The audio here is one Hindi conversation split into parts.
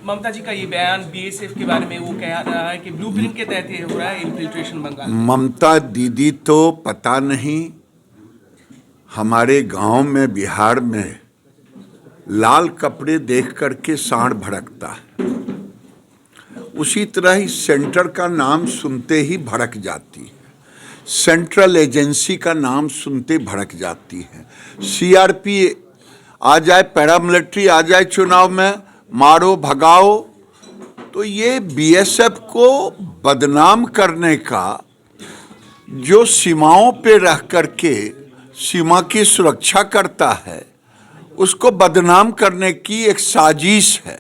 ममता जी का ये बयान बीएसएफ के बारे में, वो कह रहा है कि ब्लूप्रिंट के तहत ये हो रहा है इन्फिल्ट्रेशन बंगाल में। ममता दीदी तो पता नहीं हमारे गांव में बिहार में लाल कपड़े देख करके सांड भड़कता है, उसी तरह ही सेंटर का नाम सुनते ही भड़क जाती है, सेंट्रल एजेंसी का नाम सुनते भड़क जाती है। सीआरपी आ जाए, पैरामिलिट्री आ जाए चुनाव में, मारो भगाओ। तो ये बीएसएफ को बदनाम करने का, जो सीमाओं पे रह करके सीमा की सुरक्षा करता है, उसको बदनाम करने की एक साजिश है।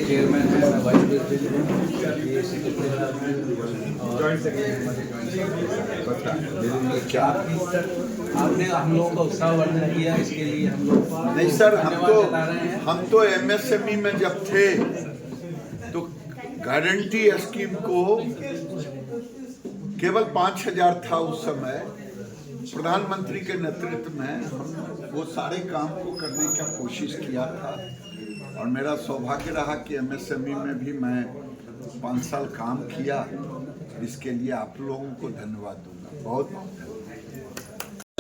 चेयरमैन है, वाइस प्रेसिडेंट हूँ, ये सेक्रेटरी क्या आपने हम लोगों का उत्साह वर्धन किया, इसके लिए हम लोग नहीं सर, हम तो एमएसएमई में जब थे तो गारंटी स्कीम को केवल 5,000 था उस समय। प्रधानमंत्री के नेतृत्व में हम वो सारे काम को करने का कोशिश किया था, और मेरा सौभाग्य रहा कि एमएसएमई में भी मैं 5 साल काम किया। इसके लिए आप लोगों को धन्यवाद दूंगा, बहुत बहुत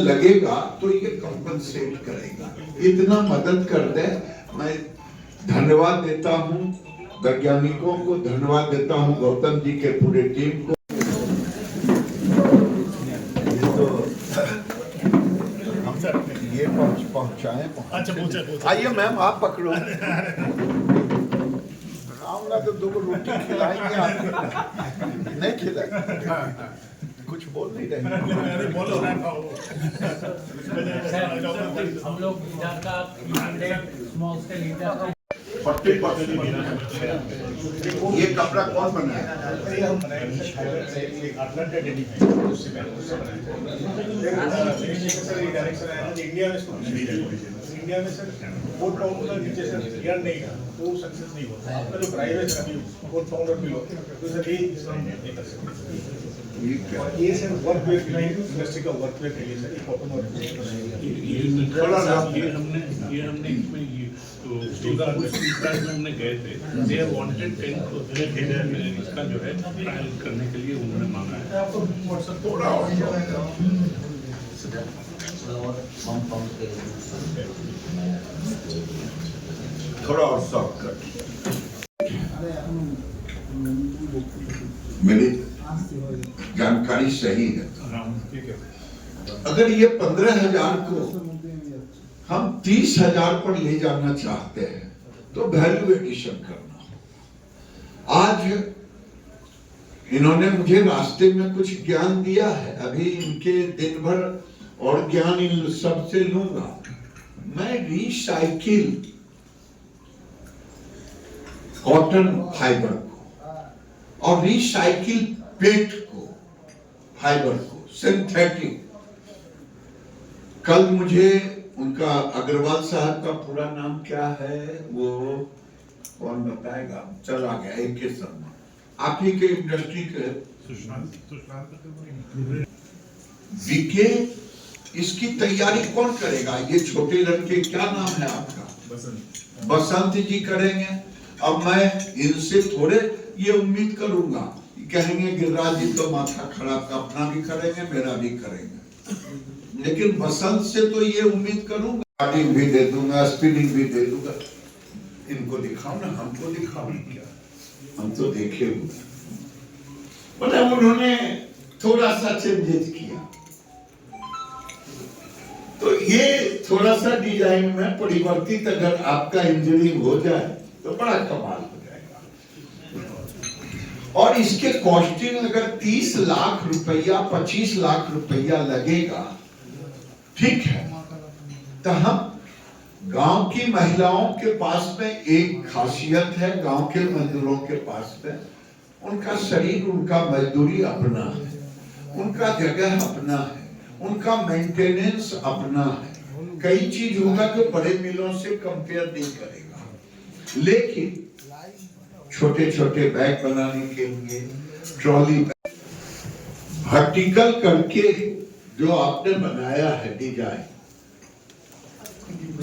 लगेगा तो ये कंपनसेट करेगा, इतना मदद कर दे। मैं धन्यवाद देता हूँ वैज्ञानिकों को, धन्यवाद देता हूँ गौतम जी के पूरे टीम को। ये पहुंचाएं। अच्छा, आइए मैम, आप पकड़ो। आऊंगा तो 2 रोटी खिलाएंगे आपको, नहीं खिलाएंगे? कुछ बोल नहीं रहे। हम लोग ये कपड़ा कौन बनाया? इंडिया में सर कोर्ट काउंटर नीचे सर रियल नहीं था तो सक्सेस नहीं होता। आपका जो प्राइवेट अभी कोर्ट काउंटर भी हो तो सर ये सर वर्क वेयर के लिए, इंडस्ट्री का वर्क वेयर के लिए सर एक ऑटोमोटिव हमने इसमें ये तो हमने गए थे, दे हैव वांटेड 10 इसका जो है ट्रायल करने के लिए उन्होंने मांगा है। थोड़ा और सॉफ्ट कर। मेरी जानकारी सही है, अगर ये 15,000 को हम 30,000 पर ले जाना चाहते हैं तो वैल्यू एडिशन करना। आज इन्होंने मुझे रास्ते में कुछ ज्ञान दिया है, अभी इनके दिन भर और ज्ञान इन सबसे लूंगा। मैं रिसाइकिल कॉटन फाइबर को और रिसाइकिल पेट को, फाइबर को, सिंथेटिक कल मुझे उनका अग्रवाल साहब का पूरा नाम क्या है वो कौन बताएगा, चला गया AK शर्मा, आप ही के इंडस्ट्री के वीके, इसकी तैयारी कौन करेगा? ये छोटे लड़के, क्या नाम है आपका? बसंत जी करेंगे। अब मैं इनसे थोड़े ये उम्मीद करूंगा, कहेंगे गिरिराज जी तो माथा खराब का अपना भी करेंगे मेरा भी करेंगे, लेकिन बसंत से तो ये उम्मीद करूंगा, स्टार्टिंग भी दे दूंगा, स्पिनिंग भी दे दूंगा। इनको दिखाओ ना, हमको दिखाओ क्या, हम तो देखे हुए। मतलब उन्होंने थोड़ा सा चेंजेस किया, तो ये थोड़ा सा डिजाइन में परिवर्तित अगर आपका इंजीनियरिंग हो जाए तो बड़ा कमाल हो जाएगा। और इसके कॉस्टिंग अगर 30 लाख रुपया 25 लाख रुपया लगेगा, ठीक है, तो हम गांव की महिलाओं के पास में एक खासियत है, गांव के मजदूरों के पास में उनका शरीर, उनका मजदूरी अपना है, उनका जगह अपना है, उनका मेंटेनेंस अपना है, कई चीज होगा जो बड़े मिलों से कंपेयर नहीं करेगा। लेकिन छोटे छोटे बैग बनाने के लिए ट्रॉली बैग वर्टिकल करके जो आपने बनाया है डिजाइन,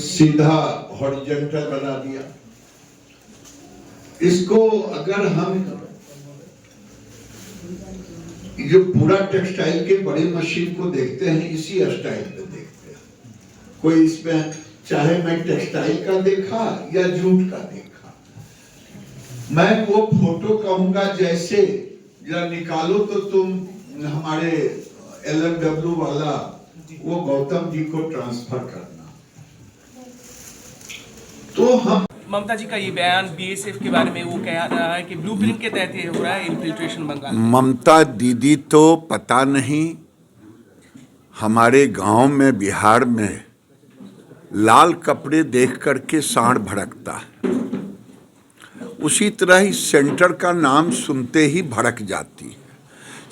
सीधा हॉरिजॉन्टल बना दिया, इसको अगर हम जो पूरा टेक्सटाइल के बड़ी मशीन को देखते हैं, इसी स्टाइल पे देखते हैं। कोई इसमें चाहे मैं टेक्सटाइल का देखा या जूट का देखा, मैं वो फोटो कहूंगा जैसे जरा निकालो तो तुम हमारे LMW वाला वो गौतम जी को ट्रांसफर करना, तो हम ममता जी का ये बयान BSF के बारे में, वो कह रहा है कि ब्लूप्रिंट के तहत ये हो रहा है इन्फिल्ट्रेशन बंगाल। ममता दीदी तो पता नहीं हमारे गांव में बिहार में लाल कपड़े देख करके सांड भड़कता है, उसी तरह ही सेंटर का नाम सुनते ही भड़क जाती है,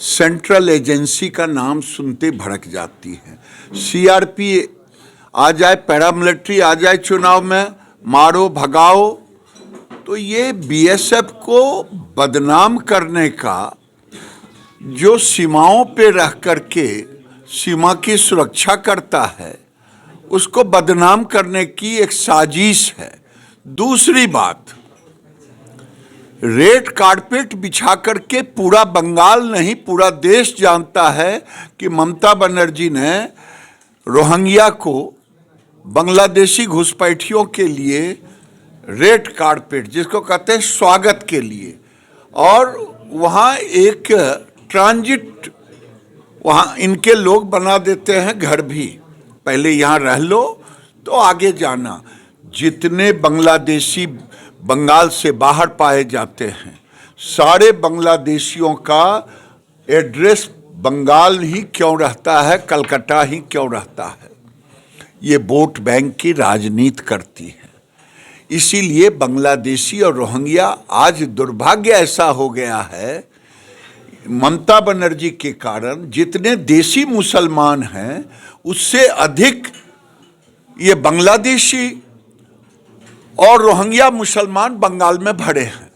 सेंट्रल एजेंसी का नाम सुनते भड़क जाती है। CRP आ जाए, पैरामिलिट्री आ जाए चुनाव में, मारो भगाओ, तो ये BSF को बदनाम करने का, जो सीमाओं पे रह करके सीमा की सुरक्षा करता है, उसको बदनाम करने की एक साजिश है। दूसरी बात, रेड कारपेट बिछा करके पूरा बंगाल नहीं पूरा देश जानता है कि ममता बनर्जी ने रोहिंग्या को, बांग्लादेशी घुसपैठियों के लिए रेड कारपेट, जिसको कहते हैं स्वागत के लिए, और वहाँ एक ट्रांजिट, वहाँ इनके लोग बना देते हैं घर भी, पहले यहाँ रह लो तो आगे जाना। जितने बांग्लादेशी बंगाल से बाहर पाए जाते हैं, सारे बांग्लादेशियों का एड्रेस बंगाल ही क्यों रहता है, कलकत्ता ही क्यों रहता है। ये वोट बैंक की राजनीति करती है, इसीलिए बांग्लादेशी और रोहिंग्या, आज दुर्भाग्य ऐसा हो गया है ममता बनर्जी के कारण, जितने देशी मुसलमान हैं उससे अधिक ये बांग्लादेशी और रोहिंग्या मुसलमान बंगाल में भरे हैं।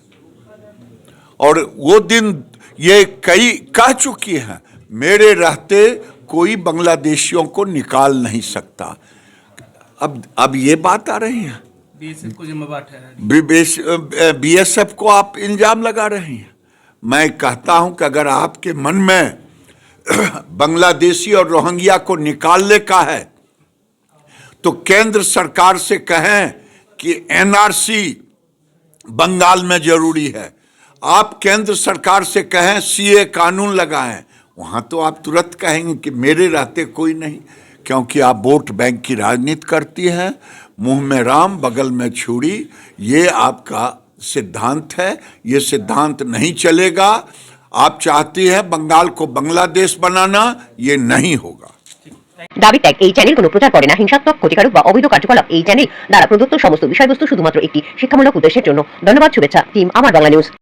और वो दिन ये कई कह चुकी हैं, मेरे रहते कोई बांग्लादेशियों को निकाल नहीं सकता। अब ये बात आ रही है, BSF को जिम्मेदार ठहरा, BSF को आप इल्जाम लगा रही हैं। मैं कहता हूं कि अगर आपके मन में बांग्लादेशी और रोहिंग्या को निकालने का है तो केंद्र सरकार से कहें कि NRC बंगाल में जरूरी है। आप केंद्र सरकार से कहें CA कानून लगाएं, वहां तो आप तुरंत कहेंगे कि मेरे रहते कोई नहीं, क्योंकि आप वोट बैंक की राजनीति करती हैं। मुंह में राम बगल में छुरी, ये आपका सिद्धांत है, ये सिद्धांत नहीं चलेगा। आप चाहती हैं बंगाल को बांग्लादेश बनाना, ये नहीं होगा। দাবি ত্যাগ এই চ্যানেল কোনো প্রচার করে না, হিংসাত্মক, ক্ষতিকারক বা অবৈধ কার্যকলাপ এই চ্যানেল দ্বারা প্রদত্ত সমস্ত বিষয়বস্তু শুধুমাত্র একটি শিক্ষামূলক উদ্দেশ্যের জন্য। ধন্যবাদ, শুভেচ্ছা। টিম আমার বাংলা নিউজ।